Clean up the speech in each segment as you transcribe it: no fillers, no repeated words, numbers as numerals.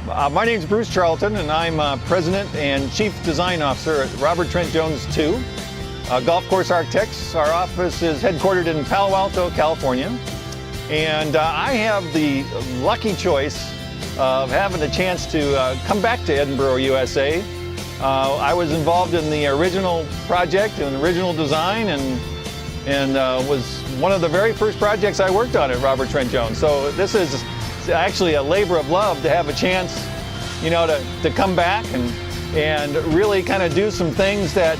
My name is Bruce Charlton, and I'm President and Chief Design Officer at Robert Trent Jones II Golf Course Architects. Our office is headquartered in Palo Alto, California, and I have the lucky choice of having the chance to come back to Edinburgh, USA. I was involved in the original project and original design, and was one of the very first projects I worked on at Robert Trent Jones. So this is actually a labor of love to have a chance, you know, to come back and really kind of do some things that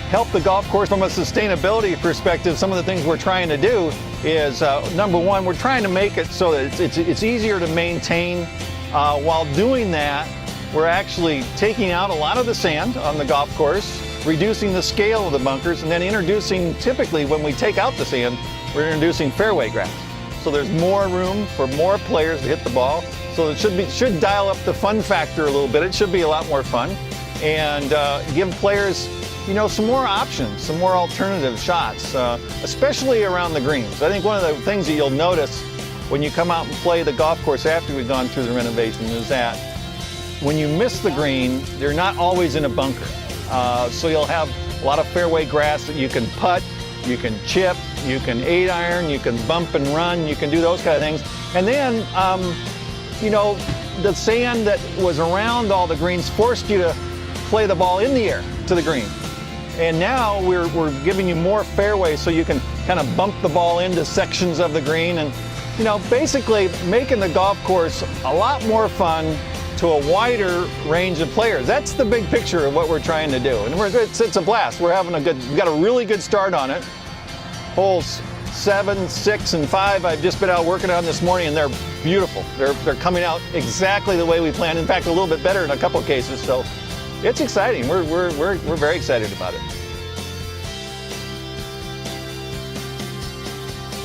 help the golf course from a sustainability perspective. Some of the things we're trying to do is, number one, we're trying to make it so that it's easier to maintain. While doing that, we're actually taking out a lot of the sand on the golf course, reducing the scale of the bunkers, and then introducing, typically when we take out the sand, we're introducing fairway grass. So there's more room for more players to hit the ball. So it should dial up the fun factor a little bit. It should be a lot more fun, and give players, you know, some more options, some more alternative shots, especially around the greens. I think one of the things that you'll notice when you come out and play the golf course after we've gone through the renovation is that when you miss the green, they're not always in a bunker. So you'll have a lot of fairway grass that you can putt, you can chip, you can 8-iron, you can bump and run, you can do those kind of things. And then, you know, the sand that was around all the greens forced you to play the ball in the air to the green. And now we're giving you more fairway so you can kind of bump the ball into sections of the green, and, you know, basically making the golf course a lot more fun to a wider range of players. That's the big picture of what we're trying to do. And it's a blast. We've got a really good start on it. Holes 7, 6, and 5 I've just been out working on this morning, and they're beautiful. They're coming out exactly the way we planned. In fact, a little bit better in a couple cases. So it's exciting. We're very excited about it.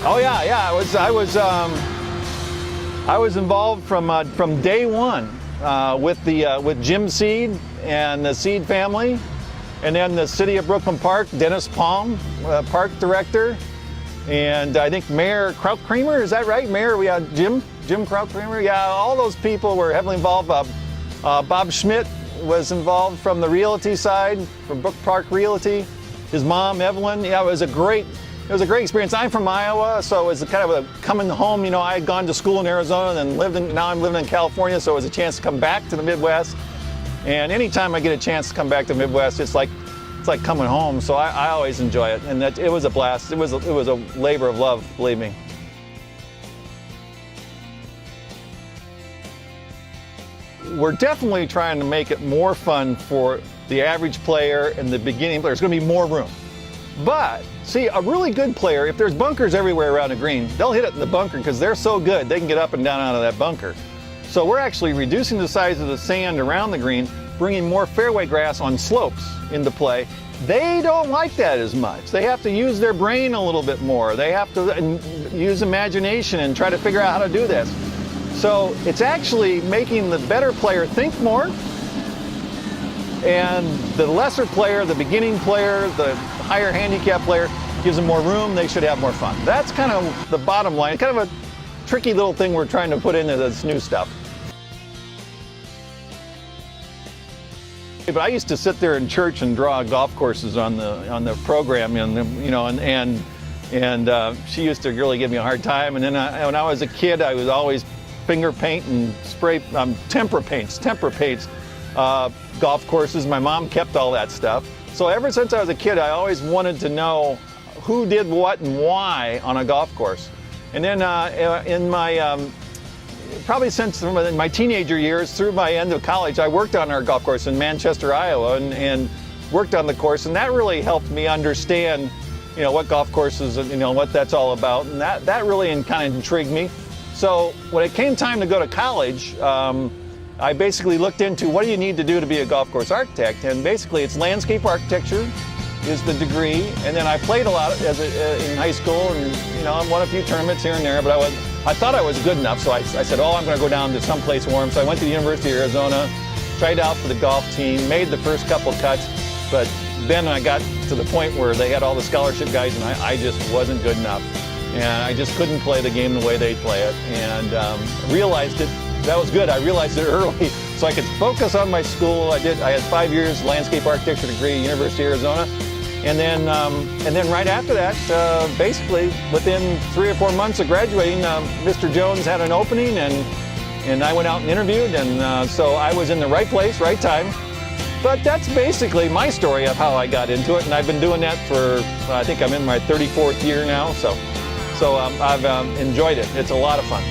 Oh yeah. I was involved from day one with Jim Seed and the Seed family, and then the City of Brooklyn Park, Dennis Palm, Park Director, and I think Mayor Kraut-Creamer, is that right? Mayor, we had Jim Kraut-Creamer. Yeah, all those people were heavily involved. Bob Schmidt was involved from the realty side, from Brook Park Realty. His mom, Evelyn. Yeah, it was a great experience. I'm from Iowa, so it was kind of a coming home. You know, I had gone to school in Arizona and now I'm living in California, so it was a chance to come back to the Midwest. And anytime I get a chance to come back to the Midwest, it's like coming home. So I always enjoy it, and it was a blast. It was a labor of love, believe me. We're definitely trying to make it more fun for the average player and the beginning player. There's going to be more room. But, see, a really good player, if there's bunkers everywhere around a green, they'll hit it in the bunker because they're so good, they can get up and down out of that bunker. So we're actually reducing the size of the sand around the green, bringing more fairway grass on slopes into play. They don't like that as much. They have to use their brain a little bit more. They have to use imagination and try to figure out how to do this. So it's actually making the better player think more, and the lesser player, the beginning player, the higher handicap player, gives them more room. They should have more fun. That's kind of the bottom line. It's kind of a tricky little thing we're trying to put into this new stuff. But I used to sit there in church and draw golf courses on the program, and you know, and she used to really give me a hard time. And then when I was a kid, I was always finger paint and spray tempera paints golf courses. My mom kept all that stuff. So ever since I was a kid, I always wanted to know who did what and why on a golf course. And then in my probably since my teenager years through my end of college, I worked on our golf course in Manchester, Iowa, and worked on the course, and that really helped me understand, you know, what golf courses, you know, what that's all about, and that really kind of intrigued me. So when it came time to go to college, I basically looked into what do you need to do to be a golf course architect, and basically it's landscape architecture is the degree, and then I played a lot in high school, and you know, I won a few tournaments here and there, but I thought I was good enough, so I said, oh, I'm going to go down to someplace warm. So I went to the University of Arizona, tried out for the golf team, made the first couple cuts, but then I got to the point where they had all the scholarship guys, and I just wasn't good enough. And I just couldn't play the game the way they play it, and realized it that was good. I realized it early, so I could focus on my school. I had 5 years landscape architecture degree at University of Arizona, and then right after that, basically within 3 or 4 months of graduating, Mr. Jones had an opening, and I went out and interviewed, and so I was in the right place, right time. But that's basically my story of how I got into it, and I've been doing that for, I think I'm in my 34th year now, so I've enjoyed it. It's a lot of fun.